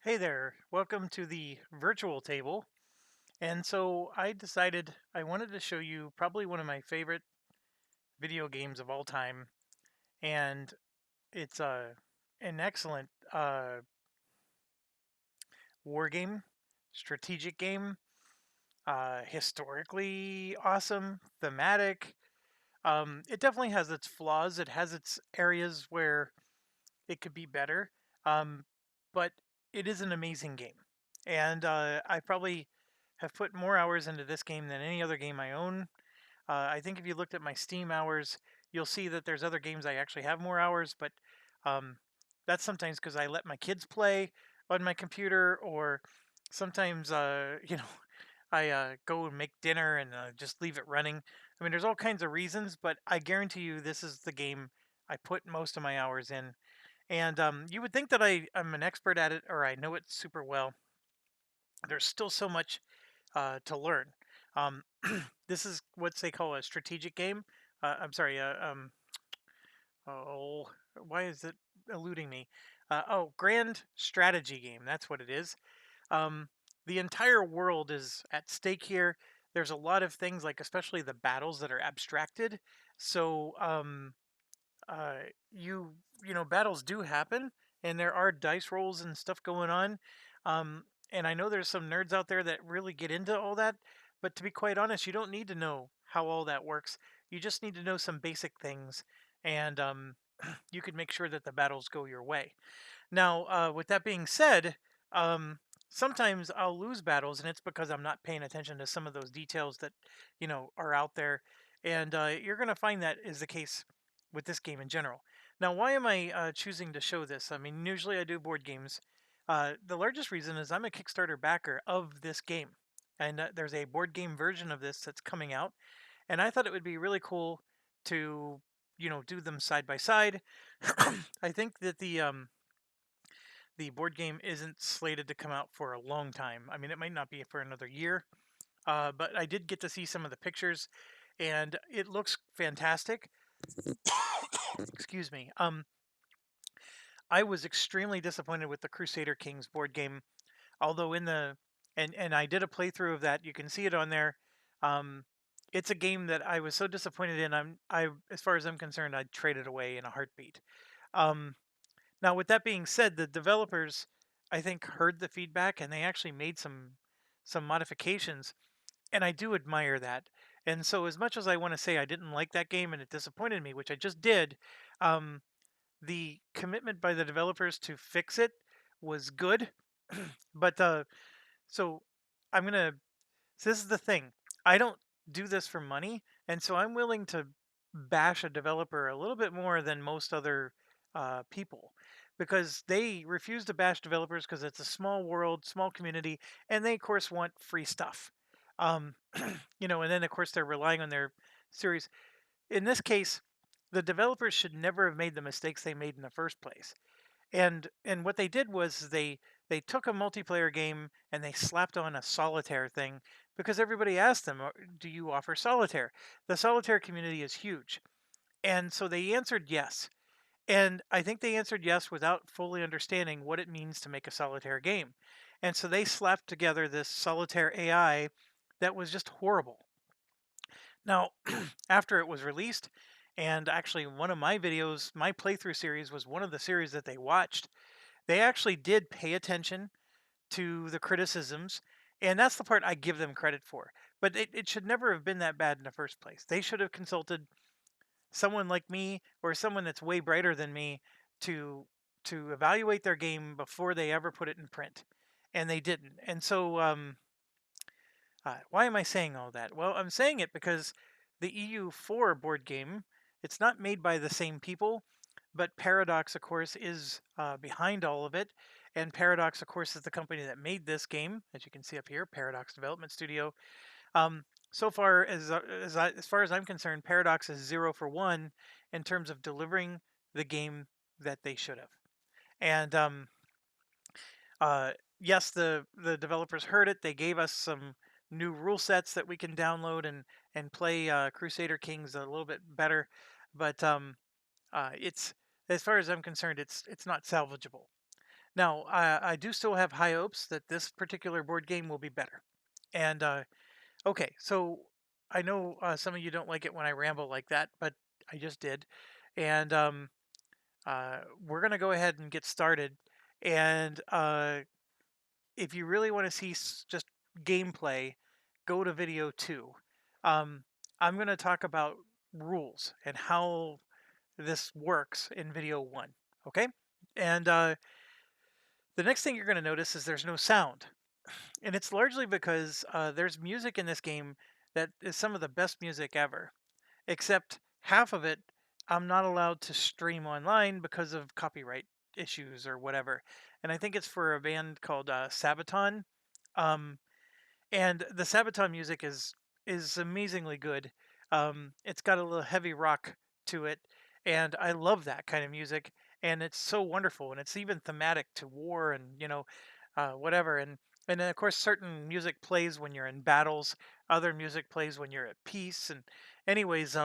Hey there, welcome to the virtual table. And so I decided I wanted to show you probably one of my favorite video games of all time. And it's an excellent war game, strategic game, historically awesome, thematic. It definitely has its flaws, it has its areas where it could be better. Um, but it is an amazing game. And I probably have put more hours into this game than any other game I own. I think if you looked at my Steam hours, you'll see that there's other games I actually have more hours, but um, that's sometimes because I let my kids play on my computer, or sometimes, I go and make dinner and just leave it running. I mean, there's all kinds of reasons, but I guarantee you this is the game I put most of my hours in. And you would think that I'm an expert at it or I know it super well. There's still so much to learn. Um, this is what they call a strategic game. I'm sorry. Oh, why is it eluding me? Grand strategy game. That's what it is. Um, the entire world is at stake here. There's a lot of things, like especially the battles that are abstracted. So uh, you battles do happen, and there are dice rolls and stuff going on. Um, and I know there's some nerds out there that really get into all that, but to be quite honest, you don't need to know how all that works. You just need to know some basic things, and you can make sure that the battles go your way. Now, with that being said, sometimes I'll lose battles, and it's because I'm not paying attention to some of those details that are out there. And you're going to find that is the case with this game in general. Now, why am I choosing to show this? I mean, usually I do board games. The largest reason is I'm a Kickstarter backer of this game, and there's a board game version of this that's coming out, and I thought it would be really cool to do them side by side. I think that the board game isn't slated to come out for a long time. I mean, it might not be for another year, but I did get to see some of the pictures, and it looks fantastic. Excuse me. I was extremely disappointed with the Crusader Kings board game, although in the and I did a playthrough of that. You can see it on there. Um, it's a game that I was so disappointed in. As far as I'm concerned, I'd trade it away in a heartbeat. Um, Now, with that being said, the developers, I think, heard the feedback and they actually made some modifications, and I do admire that. And so, as much as I want to say I didn't like that game and it disappointed me, which I just did, um, the commitment by the developers to fix it was good. But so I'm gonna. So this is the thing. I don't do this for money, and so I'm willing to bash a developer a little bit more than most other people, because they refuse to bash developers because it's a small world, small community, and they of course want free stuff. Um, and then of course they're relying on their series. In this case, the developers should never have made the mistakes they made in the first place. And what they did was they took a multiplayer game and they slapped on a solitaire thing because everybody asked them, "Do you offer solitaire?" The solitaire community is huge, and so they answered yes. And I think they answered yes without fully understanding what it means to make a solitaire game. And so they slapped together this solitaire AI that was just horrible. Now, after it was released, and actually one of my videos, my playthrough series was one of the series that they watched, they actually did pay attention to the criticisms, and that's the part I give them credit for. But it should never have been that bad in the first place. They should have consulted someone like me or someone that's way brighter than me to to evaluate their game before they ever put it in print, and they didn't. And so, why am I saying all that? Well, I'm saying it because the EU4 board game, it's not made by the same people, but Paradox, of course, is behind all of it. And Paradox, of course, is the company that made this game, as you can see up here, Paradox Development Studio. So far as far as I'm concerned, Paradox is 0 for 1 in terms of delivering the game that they should have. And uh, yes, the developers heard it. They gave us some new rule sets that we can download and play Crusader Kings a little bit better. But it's, as far as I'm concerned, it's not salvageable. Now, I do still have high hopes that this particular board game will be better. And okay, so I know some of you don't like it when I ramble like that, but I just did. And we're going to go ahead and get started. And if you really want to see just gameplay, go to video 2. Um, I'm going to talk about rules and how this works in video 1. Okay? And the next thing you're going to notice is there's no sound. And it's largely because there's music in this game that is some of the best music ever, except half of it I'm not allowed to stream online because of copyright issues or whatever. And I think it's for a band called Sabaton. Um, and the Sabaton music is amazingly good. It's got a little heavy rock to it, and I love that kind of music. And it's so wonderful, and it's even thematic to war and whatever. And then of course certain music plays when you're in battles, other music plays when you're at peace. And anyways,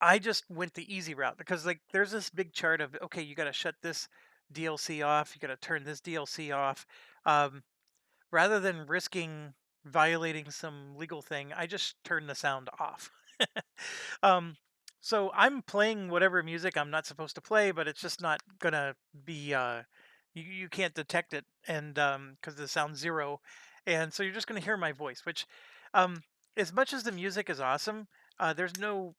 I just went the easy route because like there's this big chart of okay, you got to shut this DLC off, you got to turn this DLC off. Um, Rather than risking violating some legal thing, I just turn the sound off. um, so I'm playing whatever music I'm not supposed to play, but it's just not gonna be. You can't detect it, and because the sound's zero, and so you're just gonna hear my voice. Which, um, as much as the music is awesome, there's no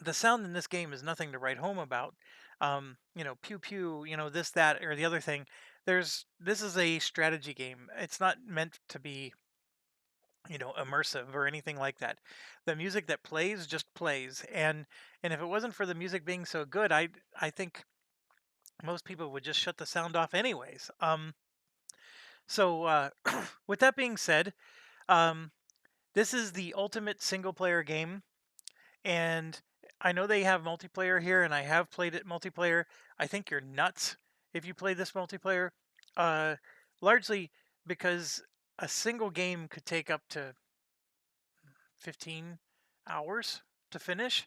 the sound in this game is nothing to write home about. Pew pew, this, that, or the other thing. This is a strategy game. It's not meant to be, immersive or anything like that. The music that plays just plays, and if it wasn't for the music being so good, I think most people would just shut the sound off anyways. So with that being said, um, this is the ultimate single player game. And I know they have multiplayer here, and I have played it multiplayer. I think you're nuts if you play this multiplayer, uh, largely because a single game could take up to 15 hours to finish.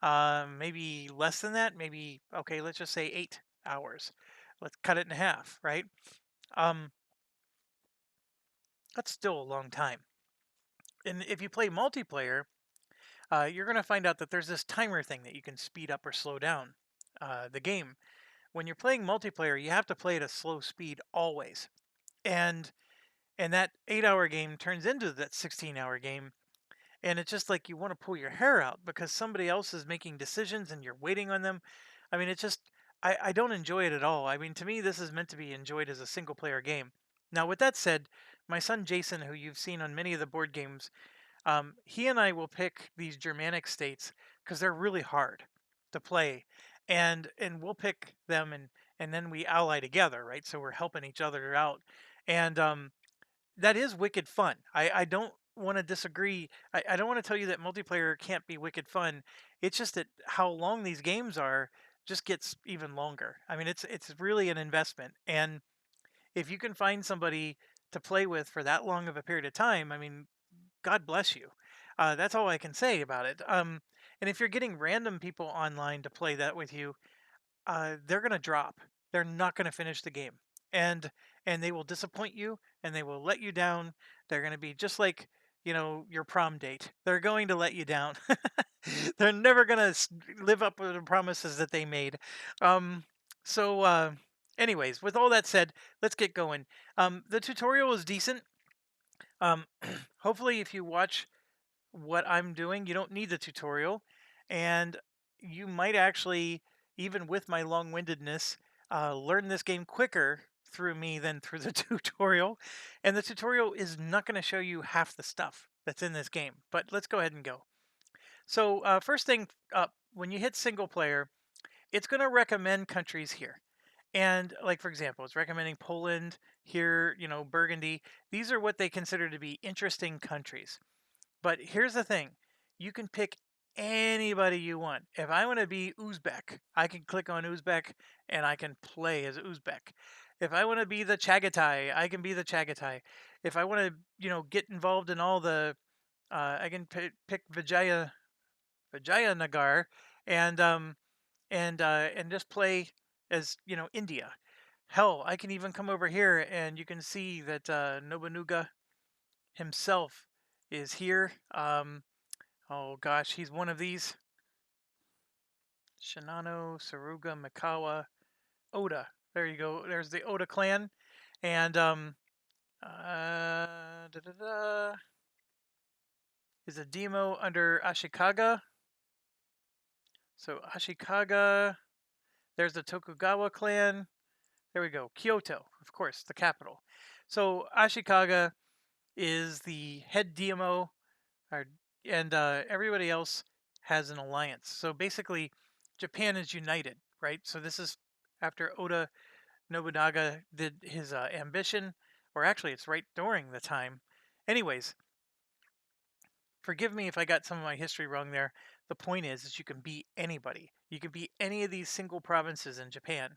Maybe less than that. Maybe, okay, let's just say 8 hours. Let's cut it in half, right? Um, that's still a long time. And if you play multiplayer, you're going to find out that there's this timer thing that you can speed up or slow down the game. When you're playing multiplayer, you have to play at a slow speed always. And that 8-hour game turns into that 16-hour game. And it's just like you want to pull your hair out because somebody else is making decisions and you're waiting on them. I mean, it's just, I don't enjoy it at all. I mean, to me, this is meant to be enjoyed as a single player game. Now, with that said, my son Jason, who you've seen on many of the board games, he and I will pick these Germanic states because they're really hard to play, and we'll pick them and then we ally together, right? So we're helping each other out, and that is wicked fun. I don't want to disagree. I don't want to tell you that multiplayer can't be wicked fun. It's just that how long these games are just gets even longer. I mean, it's really an investment, and if you can find somebody to play with for that long of a period of time, I mean, God bless you. That's all I can say about it. And if you're getting random people online to play that with you, they're gonna drop. They're not gonna finish the game, and they will disappoint you, and they will let you down. They're gonna be just like your prom date. They're going to let you down. They're never gonna live up to the promises that they made. Um, so, anyways, with all that said, let's get going. The tutorial is decent. Um, Hopefully, if you watch what I'm doing, you don't need the tutorial, and you might actually, even with my long-windedness, learn this game quicker through me than through the tutorial. And the tutorial is not going to show you half the stuff that's in this game, but let's go ahead and go. So first thing up, when you hit single player, it's going to recommend countries here. And like, for example, it's recommending Poland here, Burgundy. These are what they consider to be interesting countries. But here's the thing, you can pick anybody you want. If I want to be Uzbek, I can click on Uzbek and I can play as Uzbek. If I want to be the Chagatai, I can be the Chagatai. If I want to, get involved in all the, I can pick Vijaya Nagar, and and just play as India. Hell, I can even come over here and you can see that Nobunaga himself is here. Oh gosh, he's one of these. Shinano, Saruga, Mikawa, Oda. There you go. There's the Oda clan, and da, da, da, is a demo under Ashikaga. So Ashikaga. There's the Tokugawa clan. There we go. Kyoto, of course, the capital. So Ashikaga is the head DMO, and everybody else has an alliance. So basically, Japan is united, right? So this is after Oda Nobunaga did his ambition, or actually, it's right during the time. Anyways, forgive me if I got some of my history wrong there. The point is you can be anybody. You can be any of these single provinces in Japan.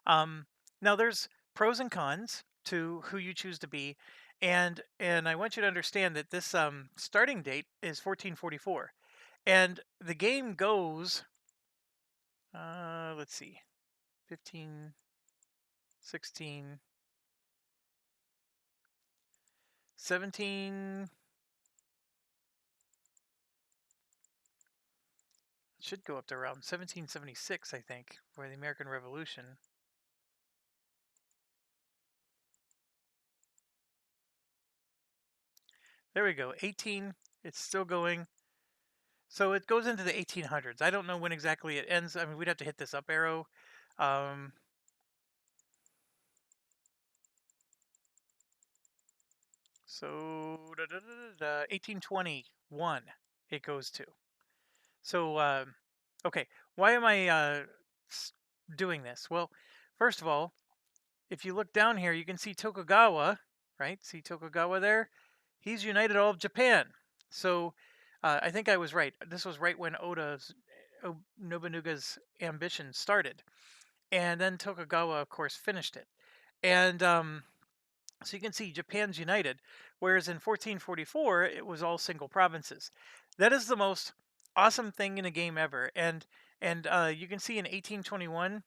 Um, Now, there's pros and cons to who you choose to be, and I want you to understand that this starting date is 1444, and the game goes. Let's see, 15, 16, 17. Should go up to around 1776, I think, for the American Revolution. There we go, 18. It's still going. So it goes into the 1800s. I don't know when exactly it ends. I mean, we'd have to hit this up arrow. Um, so 1821 it goes to. So okay, why am I doing this? Well, first of all, if you look down here, you can see Tokugawa, right? See Tokugawa there? He's united all of Japan. So I think I was right. This was right when Nobunaga's ambition started. And then Tokugawa, of course, finished it. And so you can see Japan's united, whereas in 1444, it was all single provinces. That is the most awesome thing in a game ever. And you can see in 1821,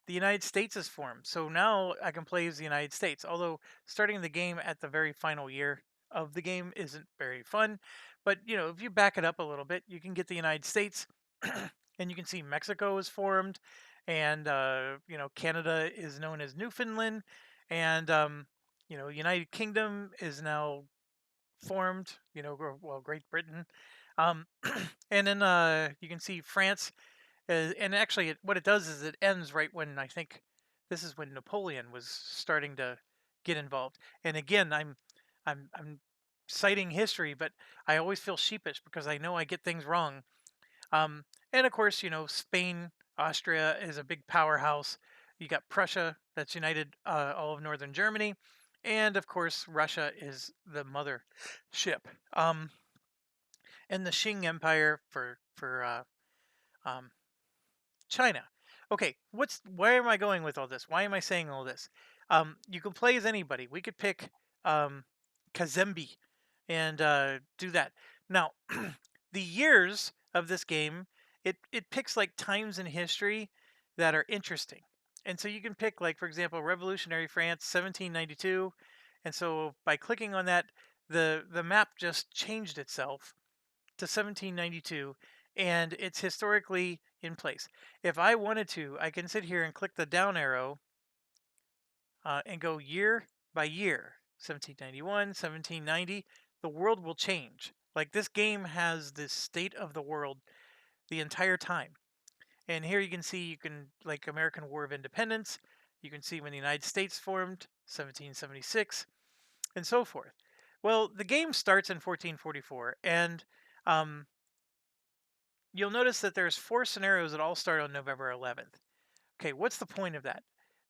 the United States is formed. So now I can play as the United States. Although starting the game at the very final year of the game isn't very fun, but if you back it up a little bit, you can get the United States, and you can see Mexico is formed, and Canada is known as Newfoundland, and United Kingdom is now formed. Well, Great Britain, um, and then you can see France and actually, what it does is it ends right when I think this is when Napoleon was starting to get involved. And again, I'm citing history, but I always feel sheepish because I know I get things wrong. And of course, Spain, Austria is a big powerhouse. You got Prussia that's united all of northern Germany, and of course, Russia is the mother ship. And the Qing Empire for um, China. Okay, where am I going with all this? Why am I saying all this? You can play as anybody. We could pick um, Kazembe and do that. Now, the years of this game, it picks like times in history that are interesting. And so you can pick, like, for example, Revolutionary France, 1792. And so by clicking on that, the map just changed itself to 1792, and it's historically in place. If I wanted to, I can sit here and click the down arrow and go year by year. 1791, 1790, the world will change. Like, this game has the state of the world the entire time. And here you can see, like, American War of Independence. You can see when the United States formed, 1776, and so forth. Well, the game starts in 1444, and um, you'll notice that there's 4 scenarios that all start on November 11th. Okay, what's the point of that?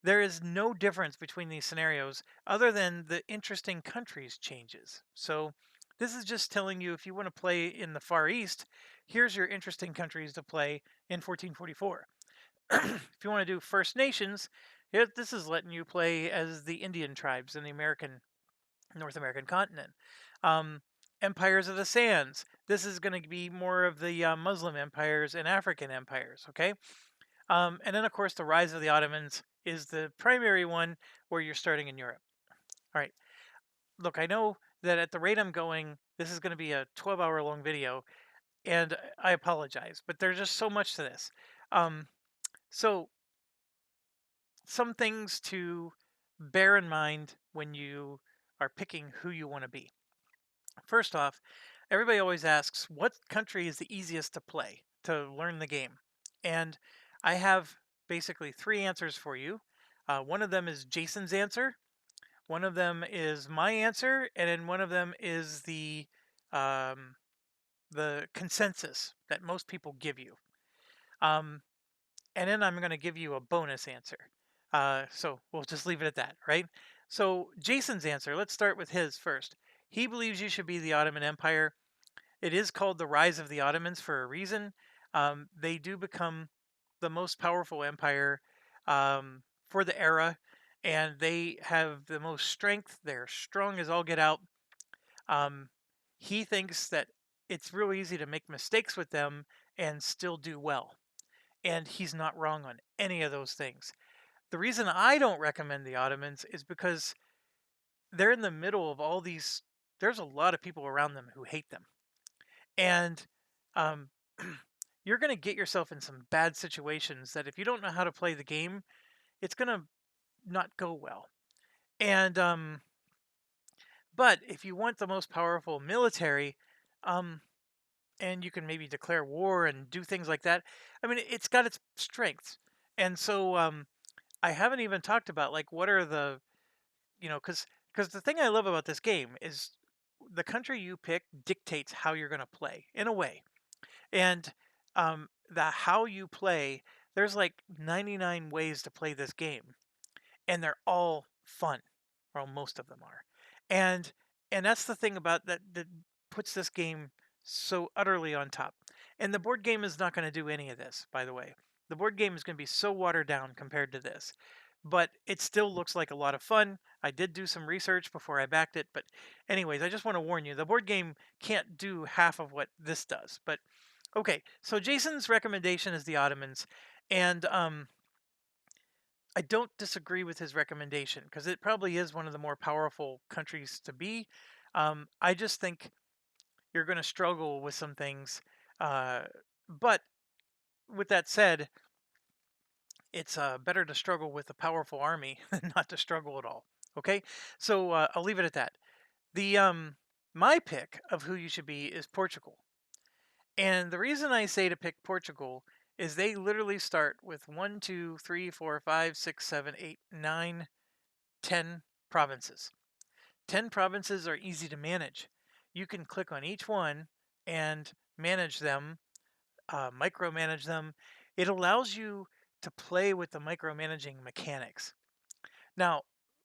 There is no difference between these scenarios other than the interesting countries changes. So this is just telling you, if you want to play in the Far East, here's your interesting countries to play in 1444. If you want to do First Nations, this is letting you play as the Indian tribes in the North American continent. Um, Empires of the Sands. This is going to be more of the Muslim empires and African empires. Okay, And then, of course, the rise of the Ottomans is the primary one where you're starting in Europe. All right. Look, I know that at the rate I'm going, this is going to be a 12-hour long video, and I apologize, but there's just so much to this. So, some things to bear in mind when you are picking who you want to be. First off, everybody always asks, what country is the easiest to play, to learn the game? And I have basically three answers for you. One of them is Jason's answer, one of them is my answer, and then one of them is um, the consensus that most people give you. Um, and then I'm going to give you a bonus answer. So we'll just leave it at that, right? So Jason's answer, let's start with his first. He believes you should be the Ottoman Empire. It is called the rise of the Ottomans for a reason. They do become the most powerful empire for the era, and they have the most strength. They're strong as all get out. Um, he thinks that it's real easy to make mistakes with them and still do well. And he's not wrong on any of those things. The reason I don't recommend the Ottomans is because they're in the middle of all these, there's a lot of people around them who hate them. And um, you're going to get yourself in some bad situations that if you don't know how to play the game, it's going to not go well. And but if you want the most powerful military, um, and you can maybe declare war and do things like that. I mean, it's got its strengths. And so I haven't even talked about like what are the, because the thing I love about this game is the country you pick dictates how you're going to play in a way. And the how you play, there's like 99 ways to play this game, and they're all fun, or most of them are. And and that's the thing about that puts this game so utterly on top. And the board game is not going to do any of this, by the way. The board game is going to be so watered down compared to this. But it still looks like a lot of fun. I did do some research before I backed it, but anyways, I just want to warn you, the board game can't do half of what this does. But okay, so Jason's recommendation is the Ottomans, and I don't disagree with his recommendation because it probably is one of the more powerful countries to be. I just think you're going to struggle with some things. Uh, but with that said, it's better to struggle with a powerful army than not to struggle at all. Okay, so I'll leave it at that. The My pick of who you should be is Portugal, and the reason I say to pick Portugal is they literally start with 10 provinces. 10 provinces are easy to manage. You can click on each one and manage them, micromanage them. It allows you to play with the micromanaging mechanics. Now,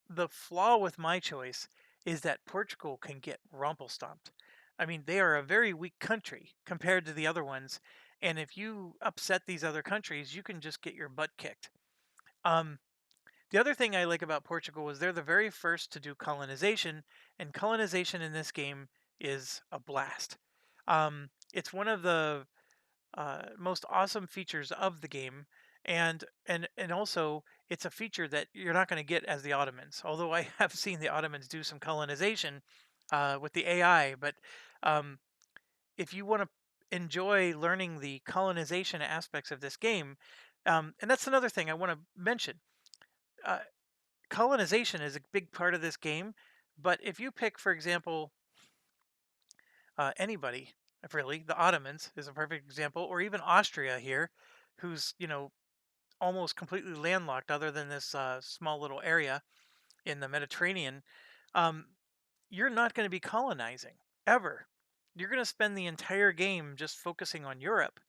the flaw with my choice is that Portugal can get stomped. I mean, they are a very weak country compared to the other ones, and if you upset these other countries, you can just get your butt kicked. Um, the other thing I like about Portugal is they're the very first to do colonization, and colonization in this game is a blast. It's one of the most awesome features of the game, and also it's a feature that you're not going to get as the Ottomans. Although I have seen the Ottomans do some colonization with the AI, but um, if you want to enjoy learning the colonization aspects of this game, and that's another thing I want to mention. Uh, Colonization is a big part of this game, but if you pick, for example, anybody, really, the Ottomans is a perfect example, or even Austria here, who's almost completely landlocked, other than this small little area in the Mediterranean. Um, you're not going to be colonizing ever. You're going to spend the entire game just focusing on Europe,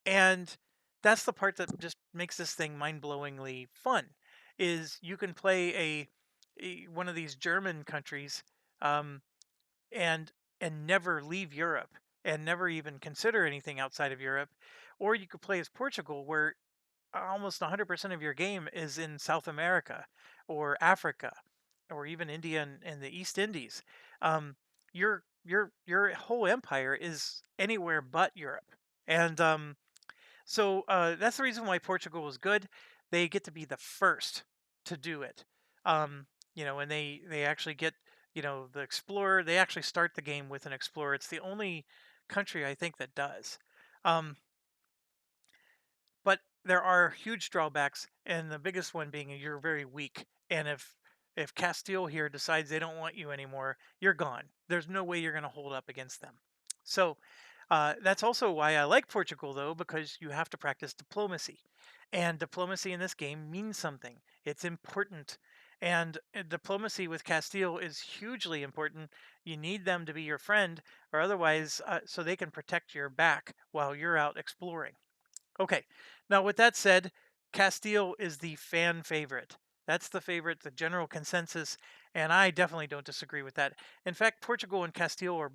and that's the part that just makes this thing mind-blowingly fun. Is you can play one of these German countries, um, and never leave Europe and never even consider anything outside of Europe, or you could play as Portugal, where almost 100% of your game is in South America or Africa or even India and the East Indies. Um, your whole empire is anywhere but Europe, and So that's the reason why Portugal was good. They get to be the first to do it. Um, and they actually get, the explorer. They actually start the game with an explorer. It's the only country I think that does. Um, but there are huge drawbacks, and the biggest one being you're very weak. And if Castile here decides they don't want you anymore, you're gone. There's no way you're going to hold up against them. So that's also why I like Portugal, though, because you have to practice diplomacy, and diplomacy in this game means something. It's important. And diplomacy with Castile is hugely important. You need them to be your friend, or otherwise, so they can protect your back while you're out exploring. Okay, now with that said, Castile is the fan favorite. That's the favorite, the general consensus, and I definitely don't disagree with that. In fact, Portugal and Castile are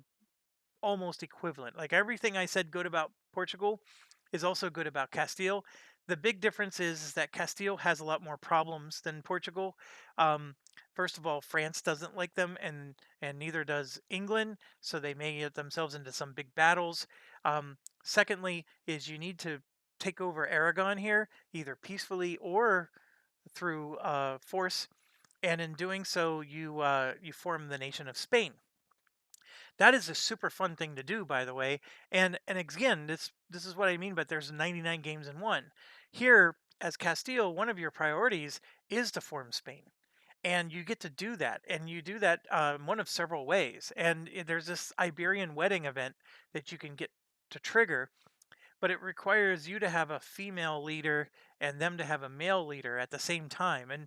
almost equivalent. Like everything I said good about Portugal is also good about Castile. The big difference is that Castile has a lot more problems than Portugal. Um, First of all, France doesn't like them, and neither does England, so they may get themselves into some big battles. Secondly, is you need to take over Aragon here, either peacefully or through force, and in doing so, you form the nation of Spain. That is a super fun thing to do, by the way. And again, this is what I mean. But there's 99 games in one. Here, as Castile, one of your priorities is to form Spain, and you get to do that, and you do that one of several ways. And there's this Iberian wedding event that you can get to trigger, but it requires you to have a female leader and them to have a male leader at the same time. And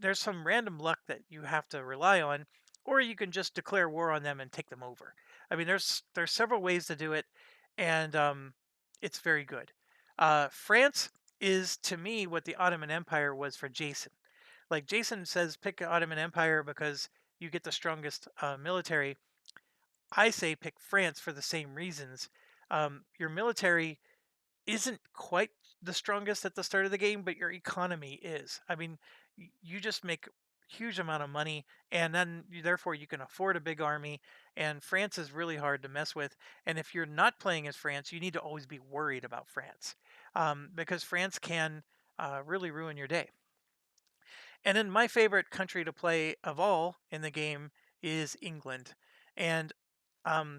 there's some random luck that you have to rely on, or you can just declare war on them and take them over. I mean, there's several ways to do it, and it's very good. France is to me what the Ottoman Empire was for Jason. Like Jason says, pick Ottoman Empire because you get the strongest military. I say pick France for the same reasons. Your military isn't quite the strongest at the start of the game, but your economy is. I mean, you just make huge amount of money, and then therefore you can afford a big army. And France is really hard to mess with. And if you're not playing as France, you need to always be worried about France, because France can really ruin your day. And then my favorite country to play of all in the game is England. And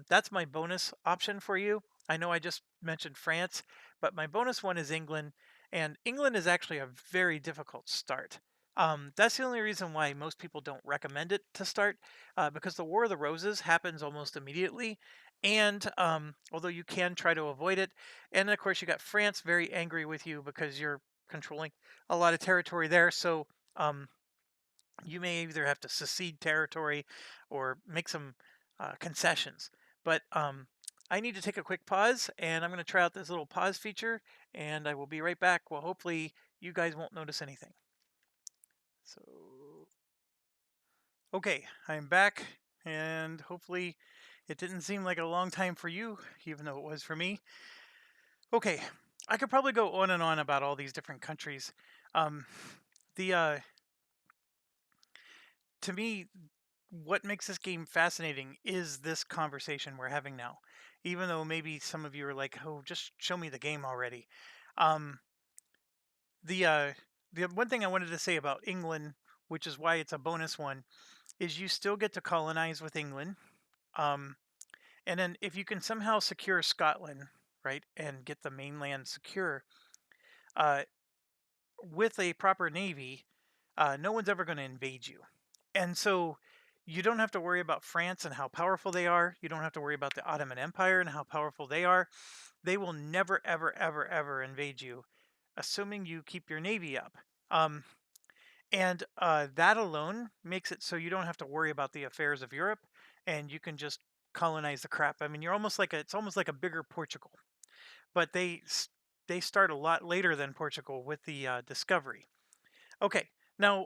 that's my bonus option for you. I know I just mentioned France, but my bonus one is England. And England is actually a very difficult start. That's the only reason why most people don't recommend it to start, because the War of the Roses happens almost immediately. And although you can try to avoid it, and of course, you got France very angry with you because you're controlling a lot of territory there. So um, you may either have to secede territory or make some concessions. But I need to take a quick pause, and I'm going to try out this little pause feature, and I will be right back. Well, hopefully you guys won't notice anything. So, okay, I'm back, and hopefully it didn't seem like a long time for you, even though it was for me. Okay, I could probably go on and on about all these different countries. Um, the To me, what makes this game fascinating is this conversation we're having now. Even though maybe some of you are like, "Oh, just show me the game already." Um, the uh, the one thing I wanted to say about England, which is why it's a bonus one, is you still get to colonize with England. Um, and then if you can somehow secure Scotland, right, and get the mainland secure, uh, with a proper navy, no one's ever going to invade you. And so you don't have to worry about France and how powerful they are. You don't have to worry about the Ottoman Empire and how powerful they are. They will never, ever, ever, ever invade you, assuming you keep your navy up. Um, and that alone makes it so you don't have to worry about the affairs of Europe, and you can just colonize the crap. I mean, it's almost like a bigger Portugal, but they start a lot later than Portugal with the discovery. Okay, now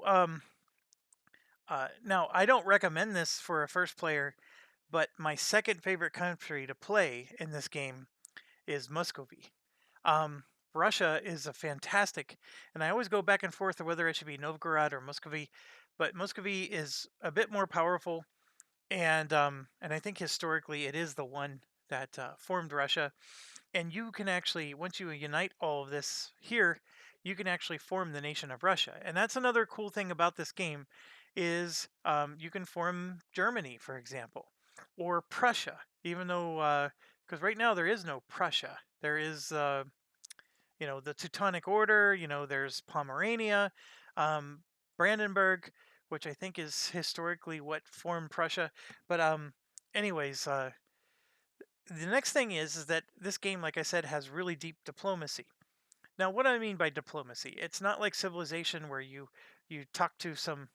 now I don't recommend this for a first player, but my second favorite country to play in this game is Muscovy. Um, Russia is a fantastic, and I always go back and forth of whether it should be Novgorod or Muscovy, but Muscovy is a bit more powerful, and I think historically it is the one that formed Russia. And you can actually, once you unite all of this here, you can actually form the nation of Russia. And that's another cool thing about this game is you can form Germany, for example, or Prussia, even though, because right now there is no Prussia. There is, the Teutonic Order, there's Pomerania, um, Brandenburg, which I think is historically what formed Prussia. But anyways, the next thing is that this game, like I said, has really deep diplomacy. Now, what I mean by diplomacy, it's not like Civilization where you talk to some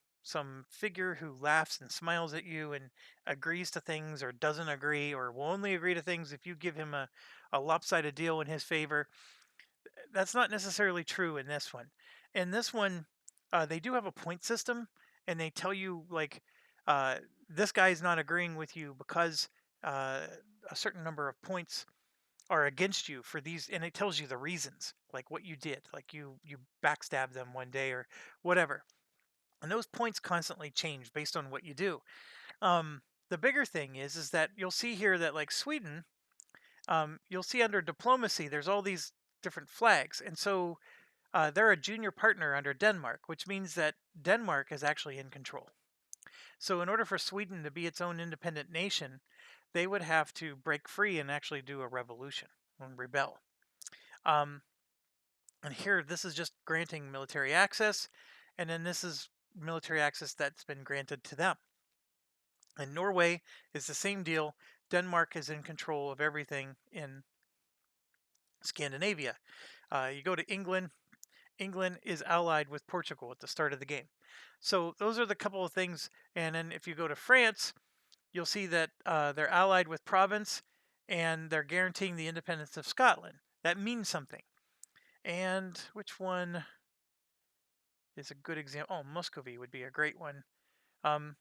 figure who laughs and smiles at you and agrees to things or doesn't agree or will only agree to things if you give him a lopsided deal in his favor. That's not necessarily true in this one. In this one, they do have a point system, and they tell you like uh, this guy's not agreeing with you because uh, a certain number of points are against you for these, and it tells you the reasons, like what you did, like you backstabbed them one day or whatever. And those points constantly change based on what you do. The bigger thing is that you'll see here that like Sweden, you'll see under diplomacy, there's all these different flags, and so they're a junior partner under Denmark, which means that Denmark is actually in control. So in order for Sweden to be its own independent nation, they would have to break free and actually do a revolution and rebel. Um, and here, this is just granting military access, and then this is military access that's been granted to them. And Norway is the same deal. Denmark is in control of everything in Scandinavia. You go to England. England is allied with Portugal at the start of the game. So those are the couple of things. And then if you go to France, you'll see that they're allied with Provence and they're guaranteeing the independence of Scotland. That means something. And which one is a good example? Oh, Muscovy would be a great one. Um,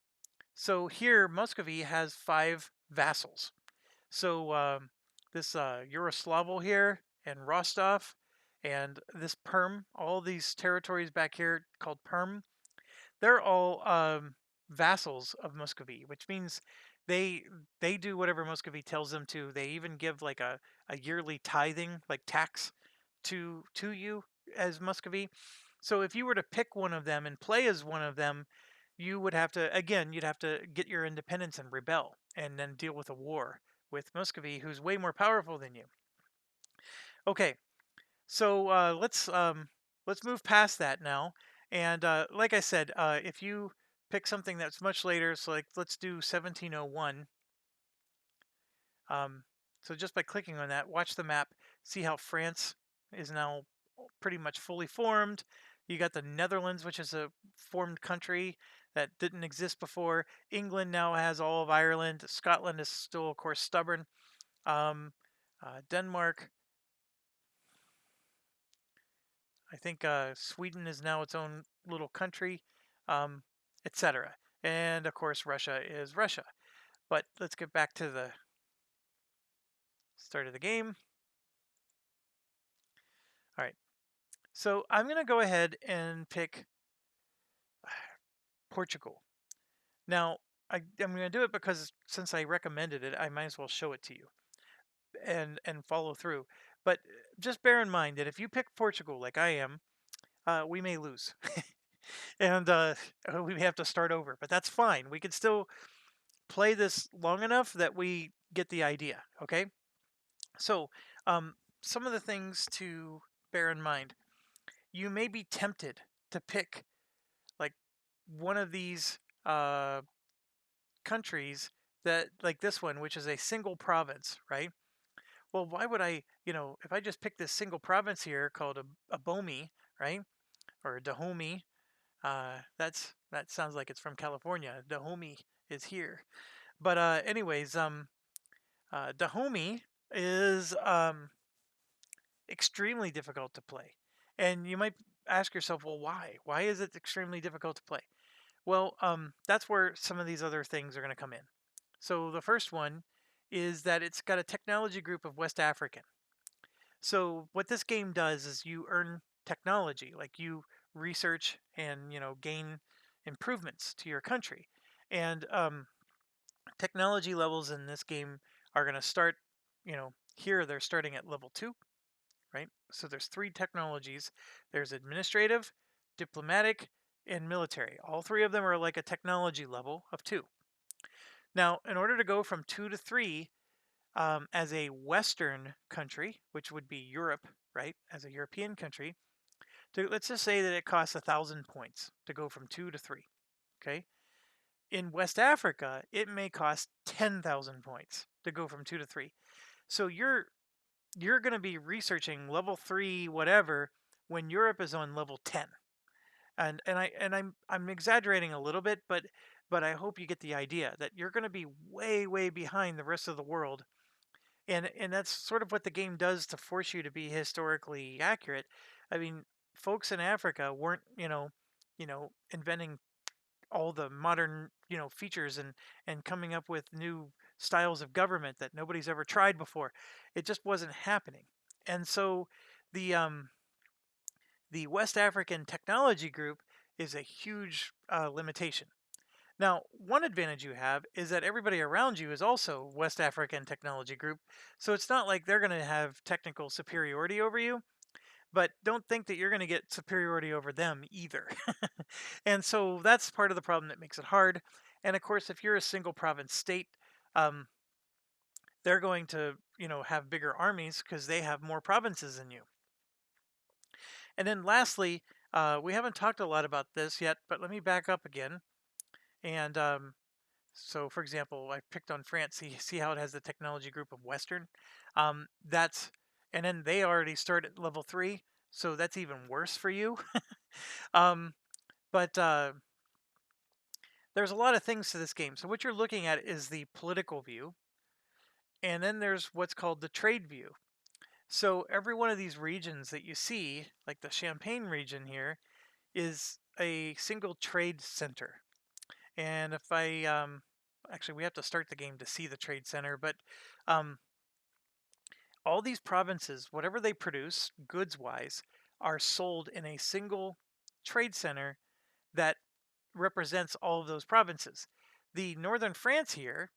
so here, Muscovy has 5 vassals. So this Yaroslavl here and Rostov and this Perm, all these territories back here called Perm, they're all vassals of Muscovy, which means they they do whatever Muscovy tells them to. They even give like a yearly tithing, like tax to you as Muscovy. So if you were to pick one of them and play as one of them, you would have to again, you'd have to get your independence and rebel and then deal with a war with Muscovy, who's way more powerful than you. Okay, so let's move past that now. And like I said, if you pick something that's much later, so like let's do 1701. Um, so just by clicking on that, watch the map, see how France is now pretty much fully formed. You got the Netherlands, which is a formed country that didn't exist before. England now has all of Ireland. Scotland is still, of course, stubborn. Denmark. I think Sweden is now its own little country, etc. And of course, Russia is Russia. But let's get back to the start of the game. All right. So I'm going to go ahead and pick Portugal. Now, I'm going to do it because since I recommended it, I might as well show it to you and follow through. But just bear in mind that if you pick Portugal like I am, we may lose. And we may have to start over, but that's fine. We can still play this long enough that we get the idea, okay? So, some of the things to bear in mind. You may be tempted to pick like one of these countries that like this one, which is a single province, right? Well, why would I, if I just pick this single province here called a Bomi, right? Or a Dahomey, that sounds like it's from California. Dahomey is here. But anyways, Dahomey is extremely difficult to play. And you might ask yourself, well, why? Why is it extremely difficult to play? Well, that's where some of these other things are going to come in. So the first one is that it's got a technology group of West African. So what this game does is you earn technology, like you research and gain improvements to your country. And technology levels in this game are going to start here they're starting at level 2, right? So there's 3 technologies. There's administrative, diplomatic, and military. All 3 of them are like a technology level of 2. Now, in order to go from 2 to 3, as a Western country, which would be Europe, right? As a European country, let's just say that it costs 1,000 points to go from 2 to 3. Okay. In West Africa, it may cost 10,000 points to go from 2 to 3. So you're going to be researching level 3 whatever when Europe is on level 10. And I'm exaggerating a little bit, but I hope you get the idea that you're going to be way behind the rest of the world. And that's sort of what the game does to force you to be historically accurate. I mean, folks in Africa weren't, inventing all the modern, features and coming up with new styles of government that nobody's ever tried before. It just wasn't happening. And so the West African Technology Group is a huge limitation. Now, one advantage you have is that everybody around you is also West African Technology Group, so it's not like they're going to have technical superiority over you, but don't think that you're going to get superiority over them either. And so that's part of the problem that makes it hard. And of course, if you're a single province state, um, they're going to, have bigger armies because they have more provinces than you. And then lastly, we haven't talked a lot about this yet, but let me back up again. And so, for example, I picked on France. See how it has the technology group of Western? That's and then they already start at level 3, so that's even worse for you. um, but there's a lot of things to this game. So what you're looking at is the political view, and then there's what's called the trade view. So every one of these regions that you see, like the Champagne region here, is a single trade center. And if I actually we have to start the game to see the trade center, but um, all these provinces, whatever they produce goods wise, are sold in a single trade center that represents all of those provinces. The northern France here,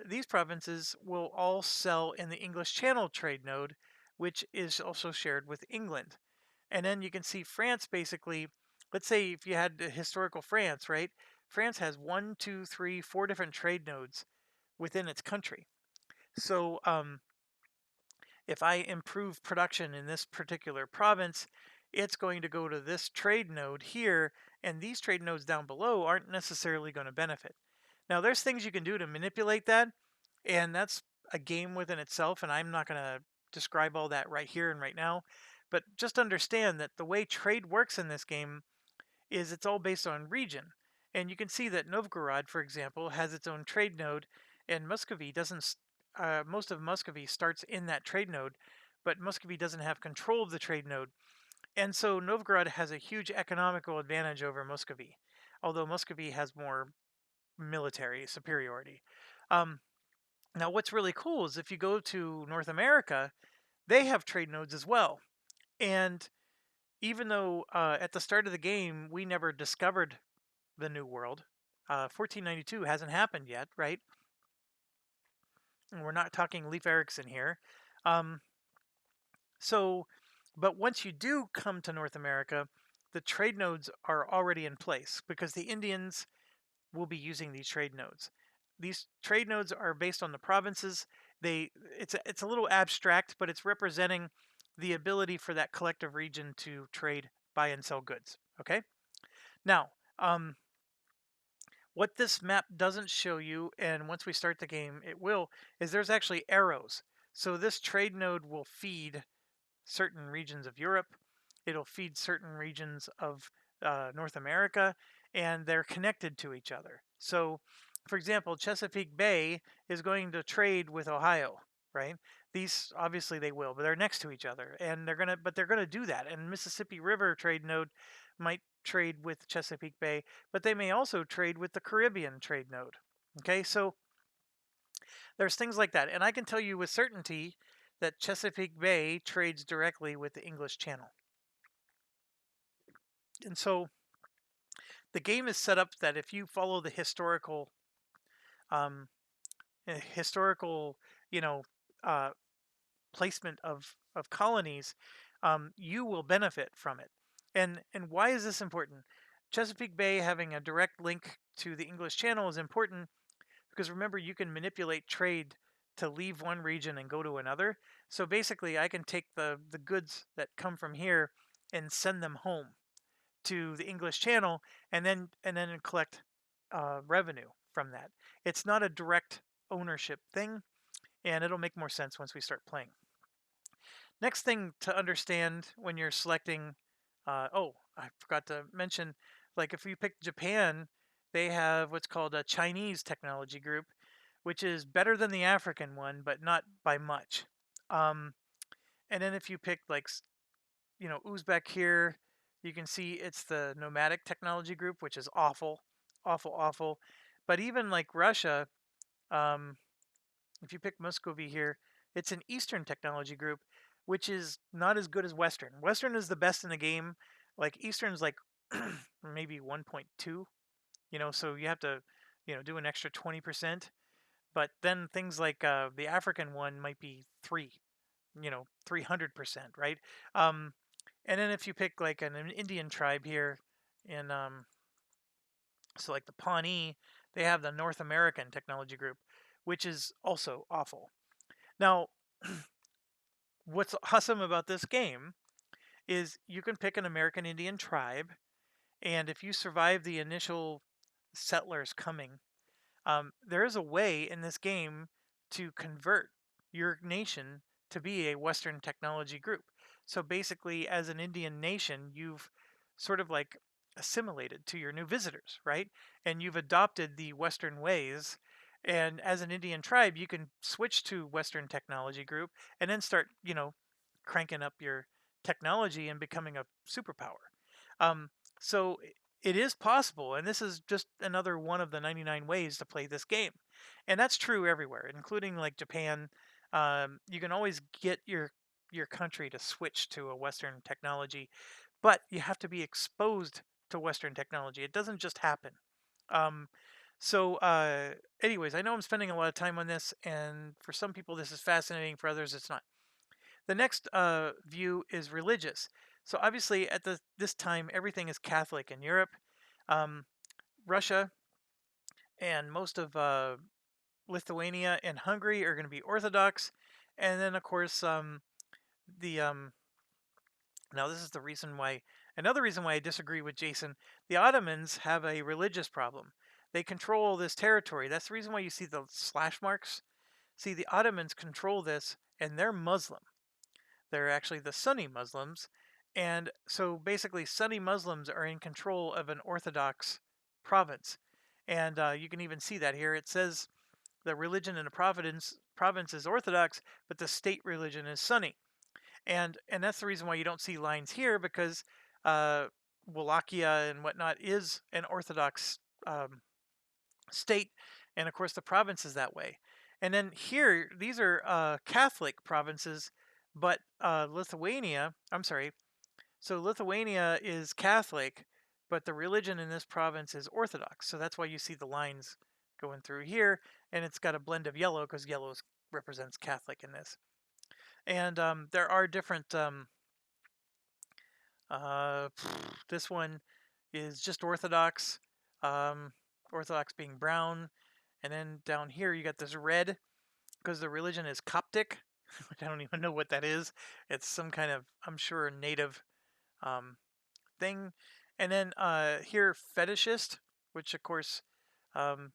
these provinces will all sell in the English Channel trade node, which is also shared with England. And then you can see France basically, let's say if you had historical France, right? France has 1, 2, 3, 4 different trade nodes within its country. So if I improve production in this particular province, it's going to go to this trade node here, and these trade nodes down below aren't necessarily going to benefit. Now, there's things you can do to manipulate that, and that's a game within itself, and I'm not going to describe all that right here and right now. But just understand that the way trade works in this game is it's all based on region. And you can see that Novgorod, for example, has its own trade node, and Muscovy doesn't. Most of Muscovy starts in that trade node, but Muscovy doesn't have control of the trade node. And so Novgorod has a huge economical advantage over Muscovy, although Muscovy has more military superiority. Um, Now, what's really cool is if you go to North America, they have trade nodes as well. And even though at the start of the game we never discovered the New World, 1492 hasn't happened yet, right? And we're not talking Leif Erikson here. Um, so, but once you do come to North America, the trade nodes are already in place because the Indians will be using these trade nodes. These trade nodes are based on the provinces. It's a little abstract, but it's representing the ability for that collective region to trade, buy and sell goods. Okay. Now, what this map doesn't show you, and once we start the game, it will, is there's actually arrows. So this trade node will feed certain regions of Europe. It'll feed certain regions of North America, and they're connected to each other. So, for example, Chesapeake Bay is going to trade with Ohio, right? These obviously they will, but they're next to each other, and they're gonna do that. And Mississippi River trade node might trade with Chesapeake Bay, but they may also trade with the Caribbean trade node. Okay, so there's things like that, and I can tell you with certainty that Chesapeake Bay trades directly with the English Channel. And so the game is set up that if you follow the um, historical, you know, uh, placement of colonies, you will benefit from it. And why is this important? Chesapeake Bay having a direct link to the English Channel is important because remember, you can manipulate trade to leave one region and go to another. So basically, I can take the goods that come from here and send them home to the English Channel, and then collect revenue from that. It's not a direct ownership thing, and it'll make more sense once we start playing. Next thing to understand when you're selecting, oh, I forgot to mention, like if you pick Japan, they have what's called a Chinese technology group, which is better than the African one, but not by much. Um, and then if you pick like, Uzbek here, you can see it's the nomadic technology group, which is awful, awful, awful. But even like Russia, um, if you pick Muscovy here, it's an Eastern technology group, which is not as good as Western. Western is the best in the game. Like Eastern's like maybe 1.2, so you have to, do an extra 20%. But then things like the African one might be 300%, right? Um, and then if you pick like an Indian tribe here in, so like the Pawnee, they have the North American technology group, which is also awful. Now, what's awesome about this game is you can pick an American Indian tribe, and if you survive the initial settlers coming, there is a way in this game to convert your nation to be a Western technology group. So basically, as an Indian nation, you've sort of like assimilated to your new visitors, right? And you've adopted the Western ways. And as an Indian tribe, you can switch to Western technology group and then start, cranking up your technology and becoming a superpower. So it is possible, and this is just another one of the 99 ways to play this game. And that's true everywhere, including like Japan. You can always get your country to switch to a Western technology, but you have to be exposed to Western technology. It doesn't just happen. Um, so, anyways, I know I'm spending a lot of time on this, and for some people this is fascinating, for others it's not. The next view is religious. So obviously, at this time, everything is Catholic in Europe. Um, Russia and most of Lithuania and Hungary are going to be Orthodox, and then of course the now this is the reason why another reason why I disagree with Jason. The Ottomans have a religious problem. They control this territory. That's the reason why you see the slash marks. See, the Ottomans control this, and they're Muslim. They're actually the Sunni Muslims. And so basically, Sunni Muslims are in control of an Orthodox province. And you can even see that here. It says the religion in the province is Orthodox, but the state religion is Sunni. And that's the reason why you don't see lines here, because uh, Wallachia and whatnot is an Orthodox state, and of course the province is that way. And then here, these are Catholic provinces, but Lithuania, I'm sorry, so Lithuania is Catholic, but the religion in this province is Orthodox. So that's why you see the lines going through here, and it's got a blend of yellow because yellow represents Catholic in this. And there are different. Uh, this one is just Orthodox. Orthodox being brown, and then down here you got this red because the religion is Coptic, which I don't even know what that is. It's some kind of, I'm sure, native um, thing. And then here, Fetishist, which of course um,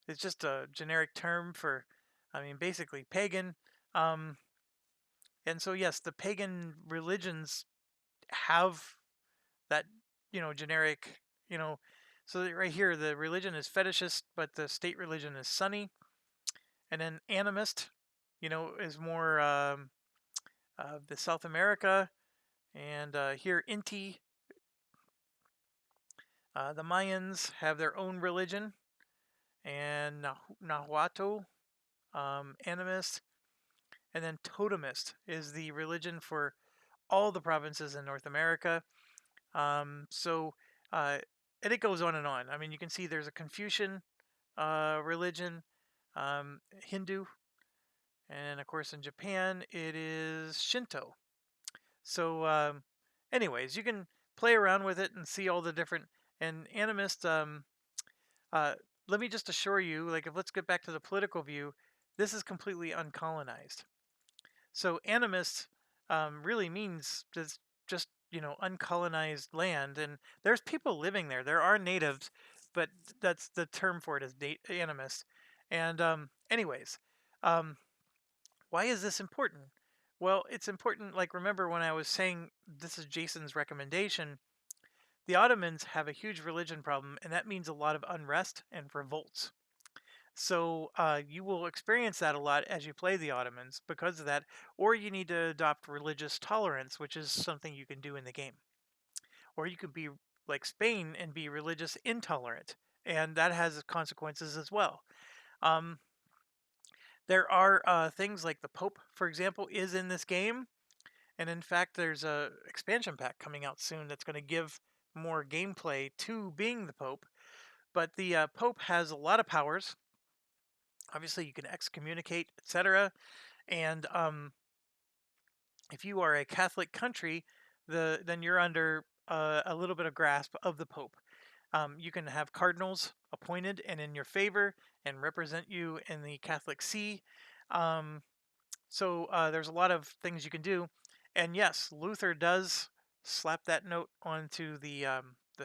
is just a generic term for, I mean, basically pagan. Um, and so, yes, the pagan religions have that, generic, you know. So right here, the religion is Fetishist, but the state religion is Sunni. And then animist, is more the South America. And here, Inti, the Mayans have their own religion. And Nahuatl, animist. And then totemist is the religion for all the provinces in North America. So, and it goes on and on. I mean, you can see there's a Confucian religion, Hindu, And of course, in Japan, it is Shinto. So, anyways, you can play around with it and see all the different. And animist, uh, let me just assure you, like, if let's get back to the political view, this is completely uncolonized. So, animist really means just uncolonized land, and there's people living there. There are natives, but that's the term for it is animist. And anyways, um, why is this important? Well, it's important. Like, remember when I was saying this is Jason's recommendation? The Ottomans have a huge religion problem, and that means a lot of unrest and revolts. So you will experience that a lot as you play the Ottomans because of that, or you need to adopt religious tolerance, which is something you can do in the game. Or you could be like Spain and be religious intolerant, and that has consequences as well. Um, there are things like the Pope, for example, is in this game, and in fact, there's a expansion pack coming out soon that's going to give more gameplay to being the Pope. But the Pope has a lot of powers. Obviously, you can excommunicate, etc. And if you are a Catholic country, then you're under a little bit of grasp of the Pope. You can have cardinals appointed and in your favor and represent you in the Catholic See. Um, so there's a lot of things you can do. And yes, Luther does slap that note onto the